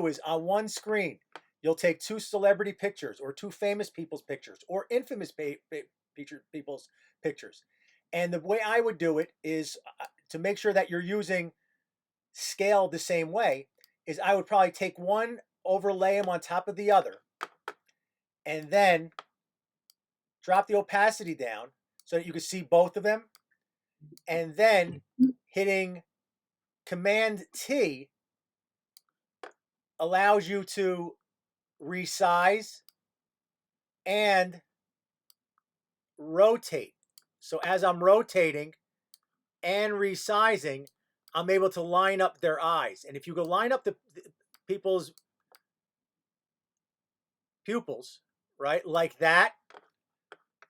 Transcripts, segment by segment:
is on one screen, you'll take two celebrity pictures or two famous people's pictures or infamous people's pictures. And the way I would do it is to make sure that you're using scale the same way is I would probably take one, overlay them on top of the other, and then drop the opacity down so that you can see both of them, and then hitting Command T allows you to resize and rotate. So as I'm rotating and resizing, I'm able to line up their eyes. And if you go line up the people's pupils, right, like that,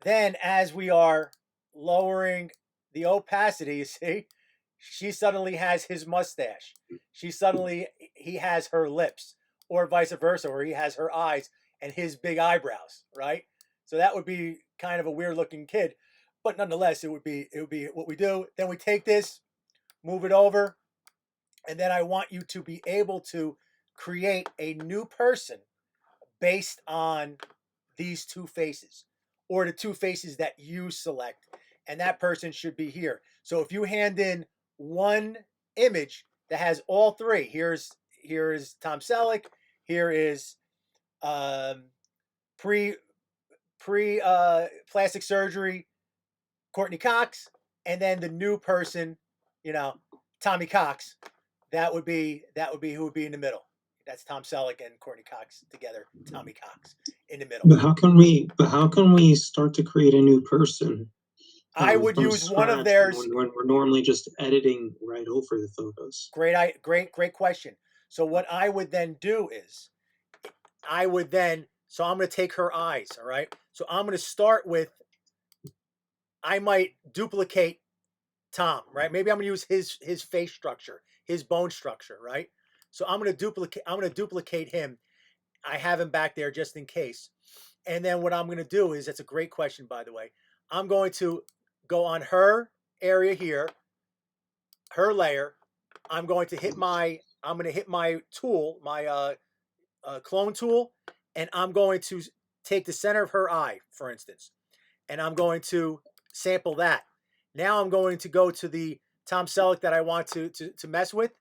then as we are lowering the opacity, you see, she suddenly has his mustache. He has her lips, or vice versa, where he has her eyes and his big eyebrows, right? So that would be kind of a weird looking kid, but nonetheless, it would be what we do. Then we take this, move it over, and then I want you to be able to create a new person based on these two faces or the two faces that you select, and that person should be here. So if you hand in one image that has all three, here is Tom Selleck, here is um, pre plastic surgery Courtney Cox, and then the new person, you know, Tommy Cox. That would be who would be in the middle. That's Tom Selleck and Courtney Cox together. Tommy Cox in the middle. But how can we start to create a new person I would from use one of scratch when, theirs. when when we're normally just editing right over the photos? Great question. So what I would then do is so I'm going to take her eyes, all right? So I'm going to start with, I might duplicate Tom, right? Maybe I'm going to use his face structure, his bone structure, right? So I'm going to duplicate him. I have him back there just in case. And then what I'm going to do is, that's a great question, by the way. I'm going to go on her area here, her layer. I'm going to hit my tool, my clone tool, and I'm going to take the center of her eye, for instance, and I'm going to sample that. Now I'm going to go to the Tom Selleck that I want to mess with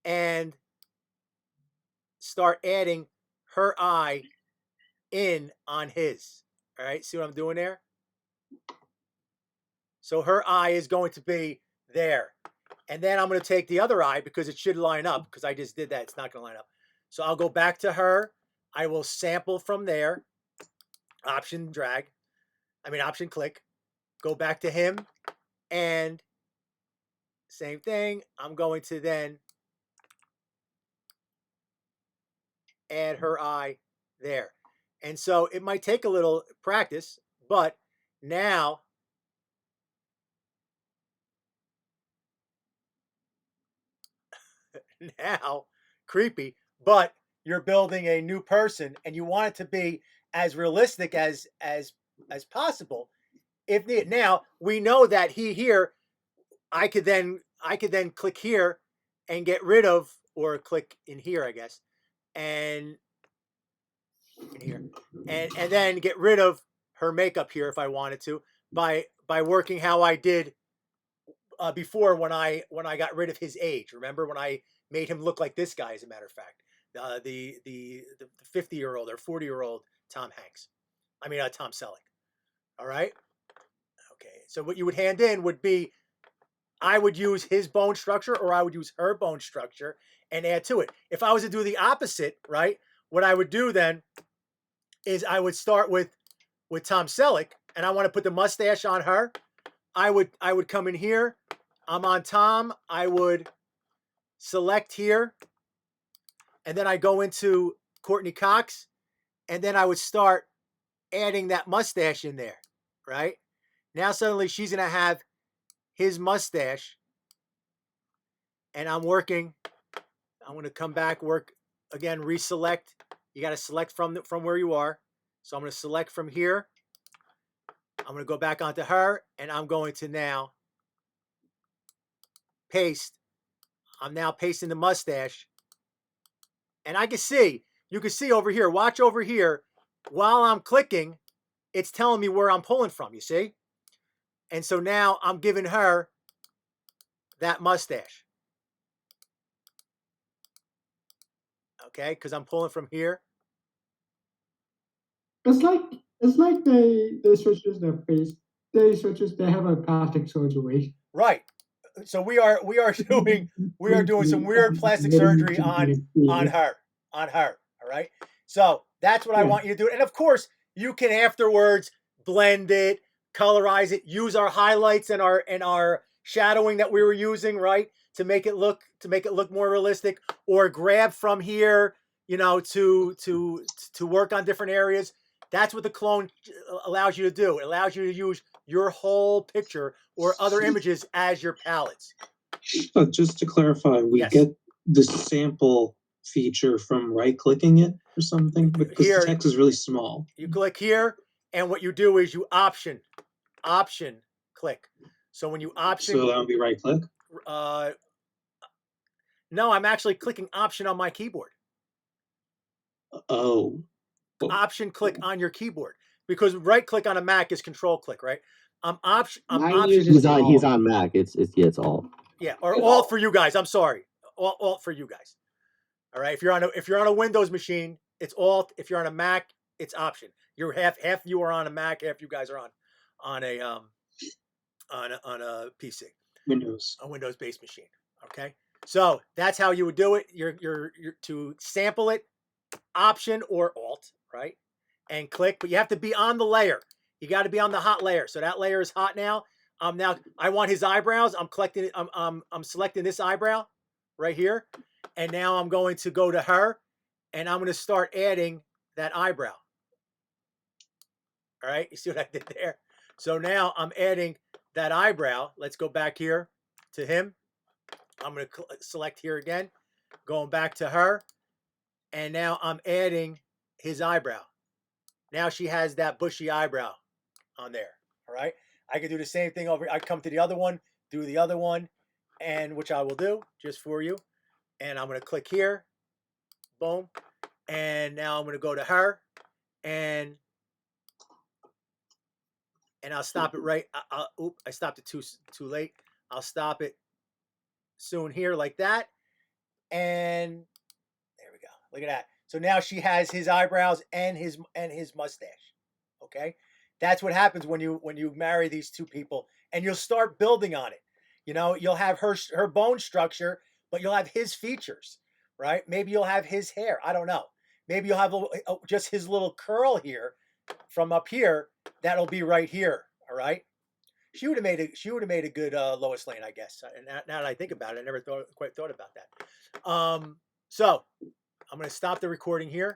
and start adding her eye in on his. All right, see what I'm doing there? So her eye is going to be there. And then I'm going to take the other eye because it should line up, because I just did that. It's not going to line up. So I'll go back to her. I will sample from there. Option click. Go back to him. And same thing. I'm going to then add her eye there. And so it might take a little practice, but now now creepy, but you're building a new person and you want it to be as realistic as possible if needed. Now we know that here, I could then click here and get rid of, or click in here, I guess, and in here, and then get rid of her makeup here if I wanted to, by working how I did before, when I got rid of his age. Remember when I made him look like this guy? As a matter of fact, the 50-year-old or 40-year-old Tom Hanks. I mean Tom Selleck. All right. Okay. So what you would hand in would be, I would use his bone structure or I would use her bone structure and add to it. If I was to do the opposite, right, what I would do then is I would start with Tom Selleck, and I want to put the mustache on her. I would come in here. I'm on Tom. I would select here, and then I go into Courtney Cox, and then I would start adding that mustache in there, right? Now suddenly she's going to have his mustache, and I'm working. I'm going to come back, work again, reselect. You got to select from where you are. So I'm going to select from here. I'm going to go back onto her, and I'm going to now paste. I'm now pasting the mustache And I can see, you can see over here, watch over here, while I'm clicking, it's telling me where I'm pulling from, you see? And so now I'm giving her that mustache. Okay, because I'm pulling from here. It's like they switches their face. They have a plastic surgery. Right. So we are doing some weird plastic surgery on her. All right. So that's what I want you to do. And of course, you can afterwards blend it, colorize it, use our highlights and our shadowing that we were using, right? To make it look more realistic, or grab from here, you know, to work on different areas. That's what the clone allows you to do. It allows you to use your whole picture or other images as your palettes. Just to clarify, we Yes. get the sample feature from right-clicking it or something? Because Here- the text is really small. You click here, and what you do is you option click. So when you option, So that would be right-click? no, I'm actually clicking option on my keyboard. Oh. Option click on your keyboard, because right click on a Mac is control click, right? I'm option. Mine uses He's on Mac. It's all. Yeah, or alt for you guys. I'm sorry, alt for you guys. All right, if you're on a Windows machine, it's alt. If you're on a Mac, it's option. You're half of you are on a Mac, half you guys are on a PC, Windows. a Windows based machine. Okay, so that's how you would do it. You're to sample it, option or alt, right, and click. But you have to be on the layer. You got to be on the hot layer. So that layer is hot now. Now I want his eyebrows. I'm collecting. I'm selecting this eyebrow right here, and now I'm going to go to her, and I'm going to start adding that eyebrow. All right, you see what I did there? So now I'm adding that eyebrow. Let's go back here to him. I'm going to select here again, going back to her, and now I'm adding his eyebrow. Now she has that bushy eyebrow on there. All right, I can do the same thing over. I come to the other one, do the other one, and which I will do just for you. And I'm going to click here, boom, and now I'm going to go to her, and I'll stop it right. I stopped it too late. I'll stop it soon here like that, and there we go. Look at that. So now she has his eyebrows and his mustache. Okay, that's what happens when you marry these two people, and you'll start building on it. You know, you'll have her bone structure, but you'll have his features, right? Maybe you'll have his hair. I don't know. Maybe you'll have just his little curl here from up here. That'll be right here. All right. She would have made a good Lois Lane, I guess. And now that I think about it, I never quite thought about that. So I'm going to stop the recording here.